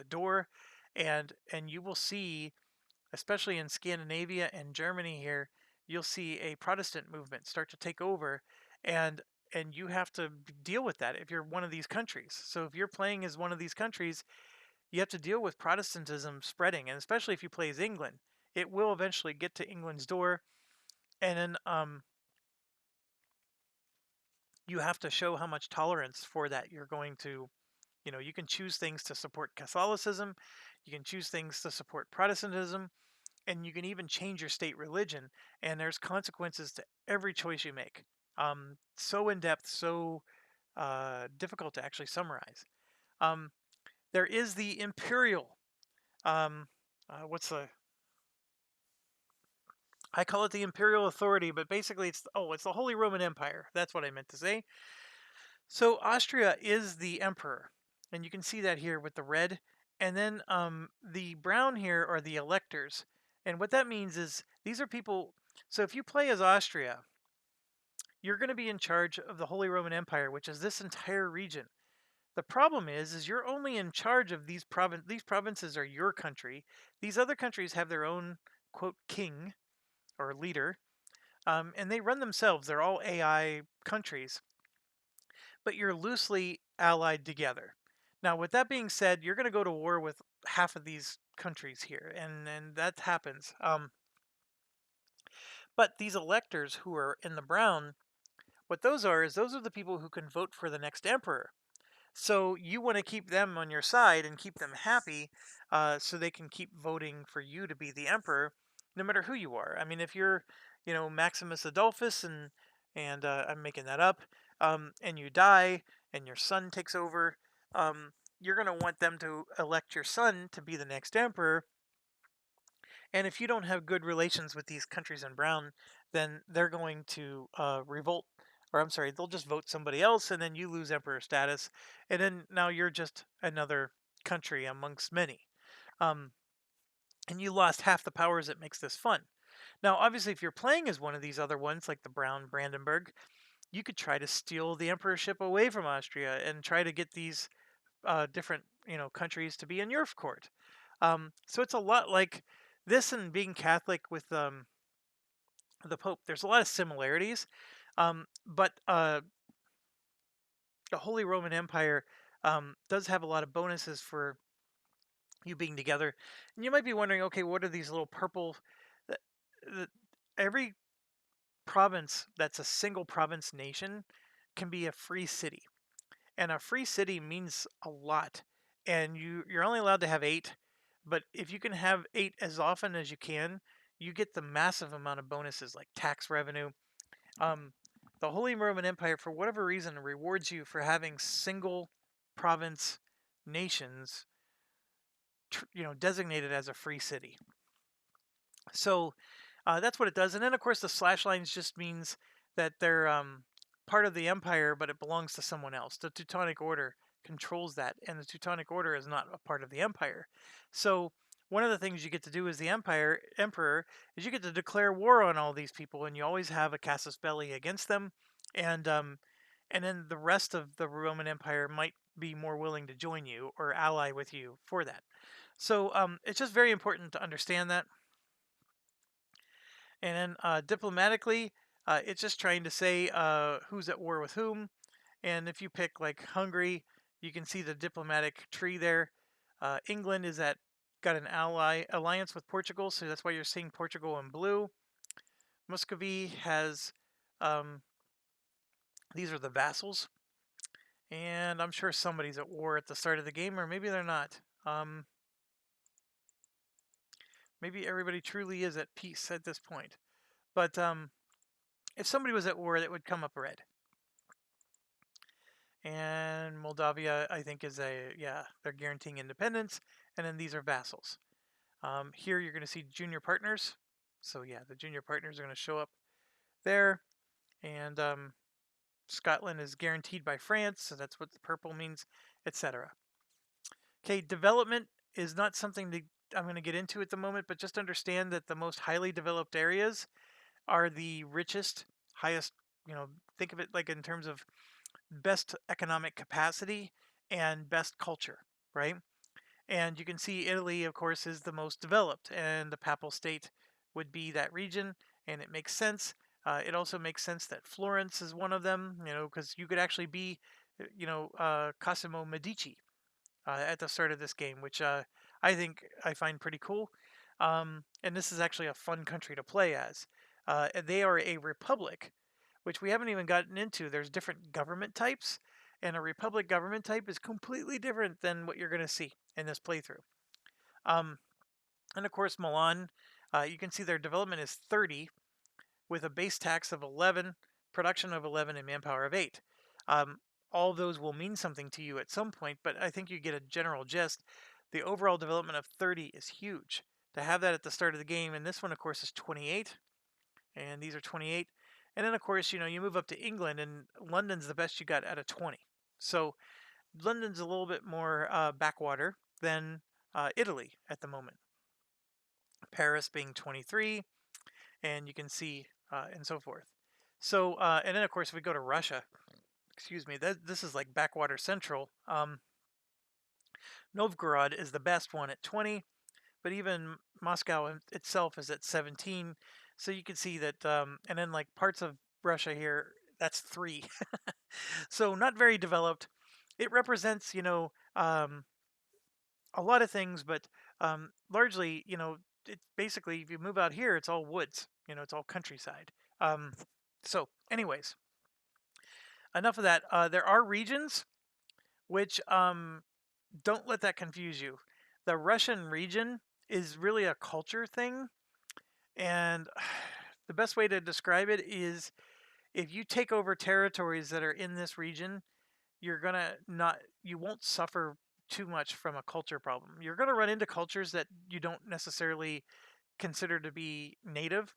door, and you will see, especially in Scandinavia and Germany here, you'll see a Protestant movement start to take over, and you have to deal with that if you're one of these countries. So if you're playing as one of these countries, you have to deal with Protestantism spreading, and especially if you play as England, it will eventually get to England's door, and then you have to show how much tolerance for that you're going to. You can choose things to support Catholicism, you can choose things to support Protestantism, and you can even change your state religion, and there's consequences to every choice you make. So in depth, so difficult to actually summarize. um, there is the imperial, um, what's the I call it the imperial authority, but basically it's the Holy Roman Empire. That's what I meant to say. So Austria is the emperor, and you can see that here with the red. And then the brown here are the electors. And what that means is these are people. So if you play as Austria, you're going to be in charge of the Holy Roman Empire, which is this entire region. The problem is you're only in charge of these provinces. These provinces are your country. These other countries have their own quote king or leader, and they run themselves. They're all AI countries, but you're loosely allied together. Now, with that being said, you're going to go to war with half of these countries here, and that happens. But these electors who are in the brown, what those are is those are the people who can vote for the next emperor. So you want to keep them on your side and keep them happy, so they can keep voting for you to be the emperor, no matter who you are. I mean, if you're, Maximus Adolphus, and I'm making that up, and you die, and your son takes over, you're going to want them to elect your son to be the next emperor. And if you don't have good relations with these countries in brown, then they're going to revolt, or I'm sorry, they'll just vote somebody else, and then you lose emperor status, and then now you're just another country amongst many. Um, and you lost half the powers that makes this fun. Now, obviously, if you're playing as one of these other ones, like the Brown Brandenburg, you could try to steal the emperorship away from Austria and try to get these different, countries to be in your court. So it's a lot like this and being Catholic with the Pope. There's a lot of similarities, but the Holy Roman Empire does have a lot of bonuses for you being together. And you might be wondering, okay, what are these little purple? The, every province that's a single province nation can be a free city, and a free city means a lot. And you're only allowed to have 8, but if you can have 8 as often as you can, you get the massive amount of bonuses like tax revenue. Um, the Holy Roman Empire, for whatever reason, rewards you for having single province nations, designated as a free city. So that's what it does. And then, of course, the slash lines just means that they're part of the empire, but it belongs to someone else. The Teutonic Order controls that, and the Teutonic Order is not a part of the empire. So one of the things you get to do as the emperor is you get to declare war on all these people, and you always have a casus belli against them, and then the rest of the Roman Empire might be more willing to join you or ally with you for that. So it's just very important to understand that. And then diplomatically, it's just trying to say who's at war with whom. And if you pick like Hungary, you can see the diplomatic tree there. England is got an alliance with Portugal, so that's why you're seeing Portugal in blue. Muscovy has these are the vassals, and I'm sure somebody's at war at the start of the game, or maybe they're not. Maybe everybody truly is at peace at this point. But if somebody was at war, that would come up red. And Moldavia, I think, is they're guaranteeing independence. And then these are vassals. Here you're going to see junior partners. So yeah, the junior partners are going to show up there. And Scotland is guaranteed by France, so that's what the purple means, etc. Okay, development is not something that I'm going to get into at the moment, but just understand that the most highly developed areas are the richest, highest, think of it like in terms of best economic capacity and best culture, right? And you can see Italy, of course, is the most developed, and the Papal State would be that region, and it makes sense. It also makes sense that Florence is one of them, because you could actually be, Cosimo Medici at the start of this game, which I find pretty cool. And this is actually a fun country to play as. They are a republic, which we haven't even gotten into. There's different government types, and a republic government type is completely different than what you're going to see in this playthrough. And of course, Milan, you can see their development is 30, with a base tax of 11, production of 11, and manpower of 8. All those will mean something to you at some point, but I think you get a general gist. The overall development of 30 is huge. To have that at the start of the game, and this one, of course, is 28, and these are 28. And then, of course, you move up to England, and London's the best you got out of 20. So London's a little bit more backwater than Italy at the moment. Paris being 23, and you can see, and so forth. So, and then, of course, if we go to Russia, excuse me, this is like backwater central. Novgorod is the best one at 20, but even Moscow itself is at 17. So you can see that, and then like parts of Russia here, that's 3. So not very developed. It represents, a lot of things, but largely, it's basically, if you move out here, it's all woods. It's all countryside. So, anyways, enough of that. There are regions which don't let that confuse you. The Russian region is really a culture thing, and the best way to describe it is if you take over territories that are in this region, you won't suffer too much from a culture problem. You're going to run into cultures that you don't necessarily consider to be native.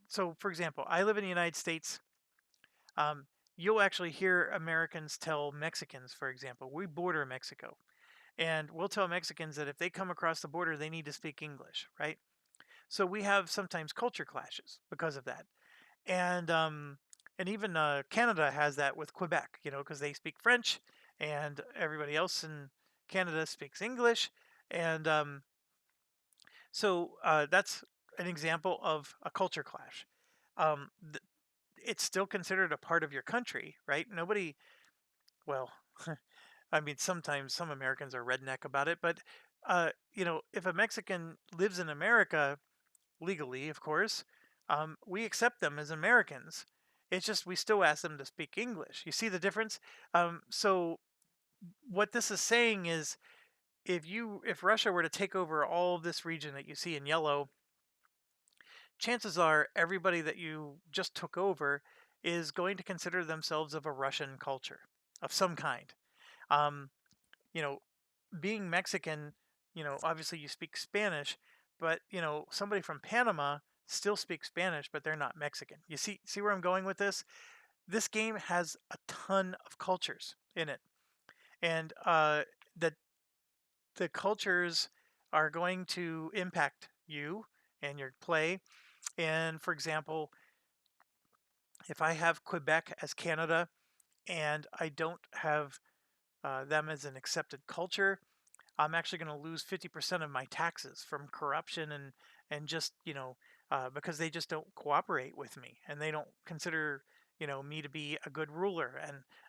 So for example, I live in the United States. You'll actually hear Americans tell Mexicans, for example, we border Mexico, and we'll tell Mexicans that if they come across the border, they need to speak English, right? So we have sometimes culture clashes because of that. And even Canada has that with Quebec, because they speak French, and everybody else in Canada speaks English, and so that's an example of a culture clash. Um, it's still considered a part of your country, right? Nobody, well, I mean, sometimes some Americans are redneck about it, but if a Mexican lives in America legally, of course, we accept them as Americans. It's just we still ask them to speak English. You see the difference? So what this is saying is, if Russia were to take over all of this region that you see in yellow, chances are everybody that you just took over is going to consider themselves of a Russian culture of some kind. Um, you know, being Mexican, obviously you speak Spanish, but somebody from Panama still speak Spanish, but they're not Mexican. You see where I'm going with this? This game has a ton of cultures in it, and the the cultures are going to impact you and your play. And for example, if I have Quebec as Canada and I don't have them as an accepted culture, I'm actually going to lose 50% of my taxes from corruption and just because they just don't cooperate with me and they don't consider me to be a good ruler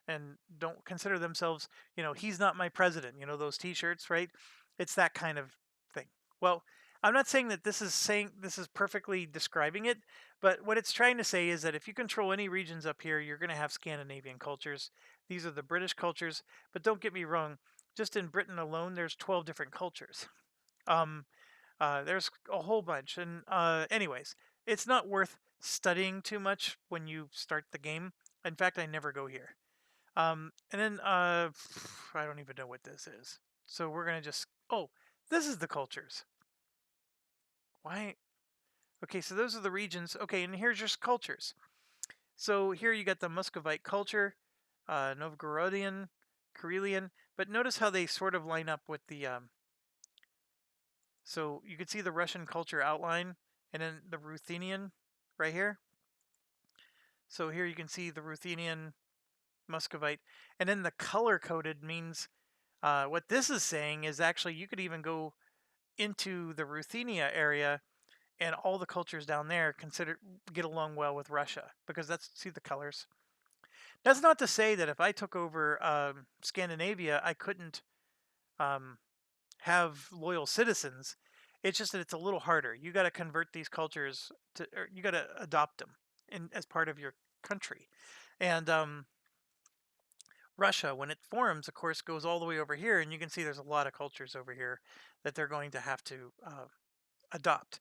and don't consider themselves he's not my president, those T-shirts, right? It's that kind of thing. Well, I'm not saying that this is perfectly describing it, but what it's trying to say is that if you control any regions up here, you're going to have Scandinavian cultures. These are the British cultures, but don't get me wrong, just in Britain alone, there's 12 different cultures. Um, there's a whole bunch. And anyways, it's not worth studying too much when you start the game. In fact, I never go here. And then I don't even know what this is. So we're going to just, oh, this is the cultures. Why? Okay, so those are the regions. Okay, and here's just cultures. So here you got the Muscovite culture, Novgorodian, Karelian, but notice how they sort of line up with the so you can see the Russian culture outline and then the Ruthenian right here. So here you can see the Ruthenian, Muscovite, and then the color coded means what this is saying is actually you could even go into the Ruthenia area and all the cultures down there get along well with Russia because that's see the colors. That's not to say that if I took over Scandinavia, I couldn't um, have loyal citizens. It's just that it's a little harder. You got to convert these cultures or you got to adopt them as part of your country. And Russia, when it forms, of course, goes all the way over here, and you can see there's a lot of cultures over here that they're going to have to adopt.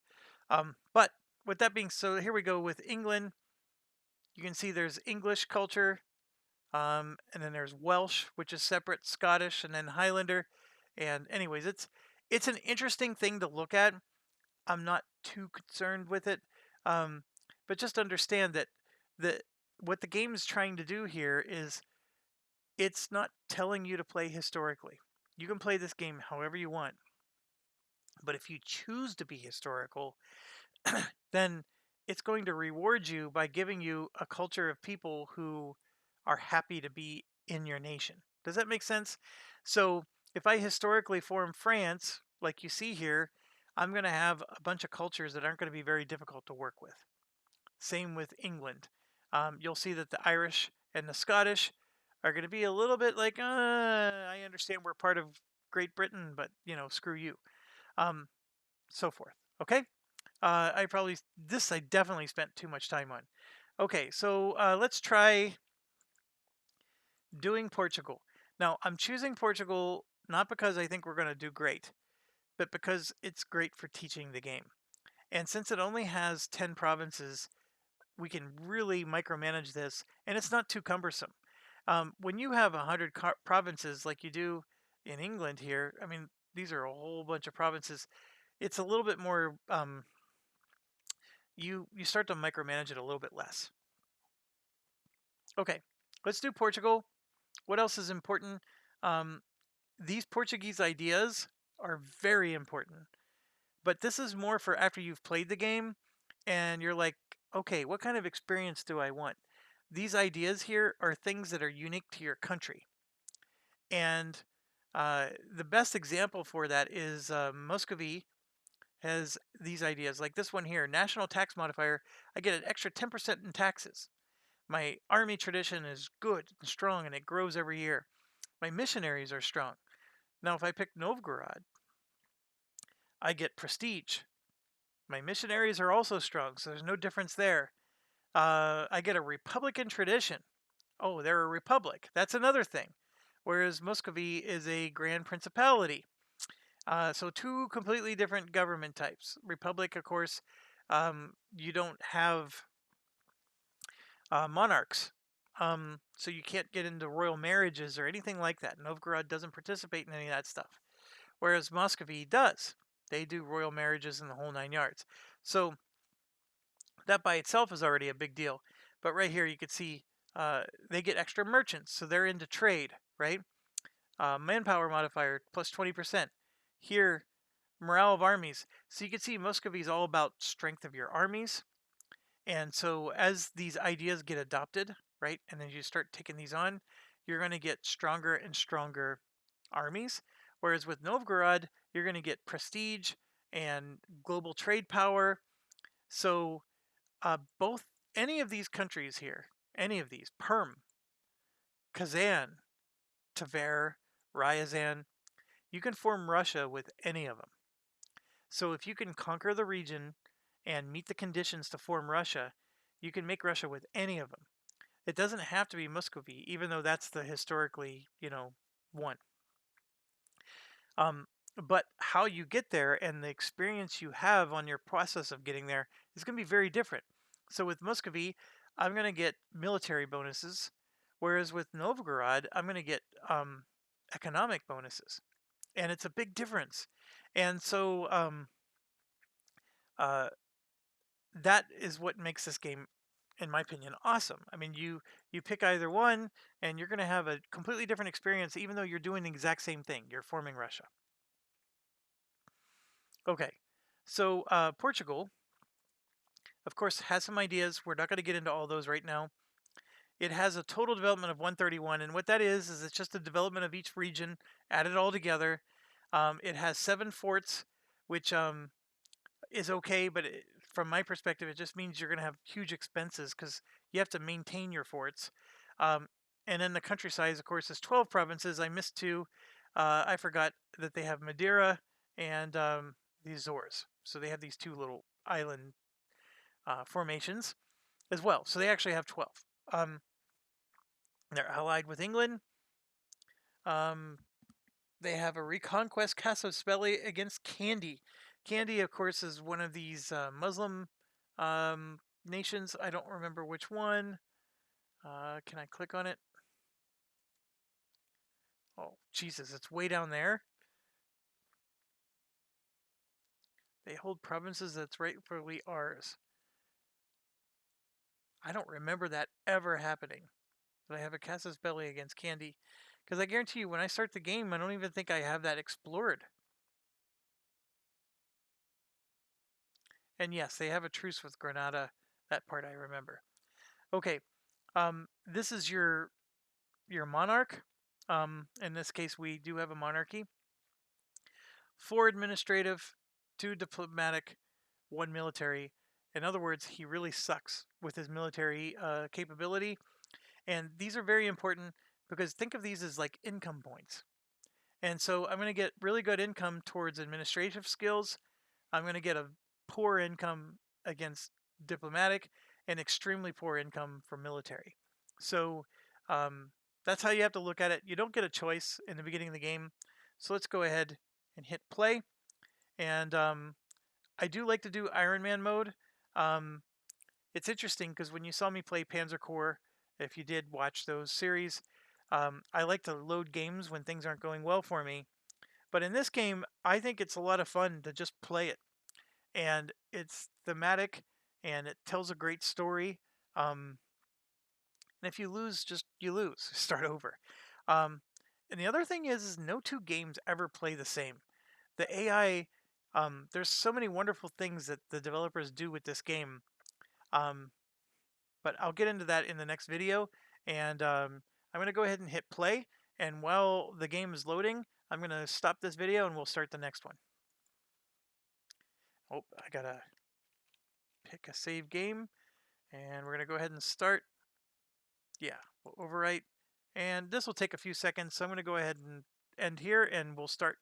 But with that being so, here we go with England. You can see there's English culture, and then there's Welsh, which is separate, Scottish, and then Highlander. And anyways, it's an interesting thing to look at. I'm not too concerned with it, um, but just understand that the what the game is trying to do here is it's not telling you to play historically. You can play this game however you want, but if you choose to be historical, then it's going to reward you by giving you a culture of people who are happy to be in your nation. Does that make sense? So if I historically form France, like you see here, I'm going to have a bunch of cultures that aren't going to be very difficult to work with. Same with England. You'll see that the Irish and the Scottish are going to be a little bit like, I understand we're part of Great Britain, but screw you. So forth. Okay. I definitely spent too much time on. Okay, so let's try doing Portugal. Now, I'm choosing Portugal not because I think we're going to do great, but because it's great for teaching the game. And since it only has 10 provinces, we can really micromanage this, and it's not too cumbersome. When you have 100 provinces like you do in England here, I mean, these are a whole bunch of provinces. It's a little bit more you start to micromanage it a little bit less. Okay, let's do Portugal. What else is important? Um, these Portuguese ideas are very important, but this is more for after you've played the game and you're like, okay, what kind of experience do I want? These ideas here are things that are unique to your country. And the best example for that is Muscovy has these ideas like this one here, national tax modifier. I get an extra 10% in taxes. My army tradition is good and strong and it grows every year. My missionaries are strong. Now, if I pick Novgorod, I get prestige. My missionaries are also strong, so there's no difference there. I get a republican tradition. Oh, they're a republic. That's another thing. Whereas Muscovy is a grand principality. So two completely different government types. Republic, of course, you don't have monarchs. So you can't get into royal marriages or anything like that. Novgorod doesn't participate in any of that stuff. Whereas Muscovy does. They do royal marriages in the whole 9 yards. So That by itself is already a big deal. But right here you can see they get extra merchants, so they're into trade, right? Manpower modifier plus 20%. Here, morale of armies. So you can see Muscovy is all about strength of your armies. And so as these ideas get adopted, right, and then you start taking these on, you're going to get stronger and stronger armies. Whereas with Novgorod, you're going to get prestige and global trade power. So both any of these countries here, any of these, Perm, Kazan, Tver, Ryazan, you can form Russia with any of them. So if you can conquer the region and meet the conditions to form Russia, you can make Russia with any of them. It doesn't have to be Muscovy, even though that's the historically, one. But how you get there and the experience you have on your process of getting there is going to be very different. So with Muscovy, I'm going to get military bonuses, whereas with Novgorod, I'm going to get economic bonuses, and it's a big difference. And so uh, that is what makes this game, in my opinion, awesome. I mean, you pick either one, and you're going to have a completely different experience, even though you're doing the exact same thing. You're forming Russia. Okay, so Portugal, of course, has some ideas. We're not going to get into all those right now. It has a total development of 131, and what that is it's just the development of each region added all together. It has 7 forts, which is okay, but from my perspective, it just means you're going to have huge expenses because you have to maintain your forts. Um, and then the countryside, of course, is 12 provinces. I missed 2. I forgot that they have Madeira and the Azores. So they have these 2 little island formations as well. So they actually have 12. They're allied with England. Um, they have a reconquest casus belli against Kandy. Kandy, of course, is one of these Muslim nations. I don't remember which one. Can I click on it? Oh, Jesus, it's way down there. They hold provinces that's rightfully ours. I don't remember that ever happening. But I have a casus belli against Kandy. Because I guarantee you, when I start the game, I don't even think I have that explored. And yes, they have a truce with Granada. That part I remember. Okay, this is your monarch. In this case, we do have a monarchy. 4 administrative, 2 diplomatic, 1 military. In other words, he really sucks with his military capability. And these are very important because think of these as like income points. And so I'm going to get really good income towards administrative skills. I'm going to get a poor income against diplomatic and extremely poor income for military. So that's how you have to look at it. You don't get a choice in the beginning of the game. So let's go ahead and hit play. And I do like to do Ironman mode. It's interesting because when you saw me play Panzer Corps, if you did watch those series, I like to load games when things aren't going well for me. But in this game, I think it's a lot of fun to just play it. And it's thematic and it tells a great story. And if you lose, just you lose. Start over. Um, and the other thing is no 2 games ever play the same. The AI, there's so many wonderful things that the developers do with this game. But I'll get into that in the next video. And I'm going to go ahead and hit play. And while the game is loading, I'm going to stop this video and we'll start the next one. Oh, I got to pick a save game. And we're going to go ahead and start. Yeah, we'll overwrite. And this will take a few seconds. So I'm going to go ahead and end here and we'll start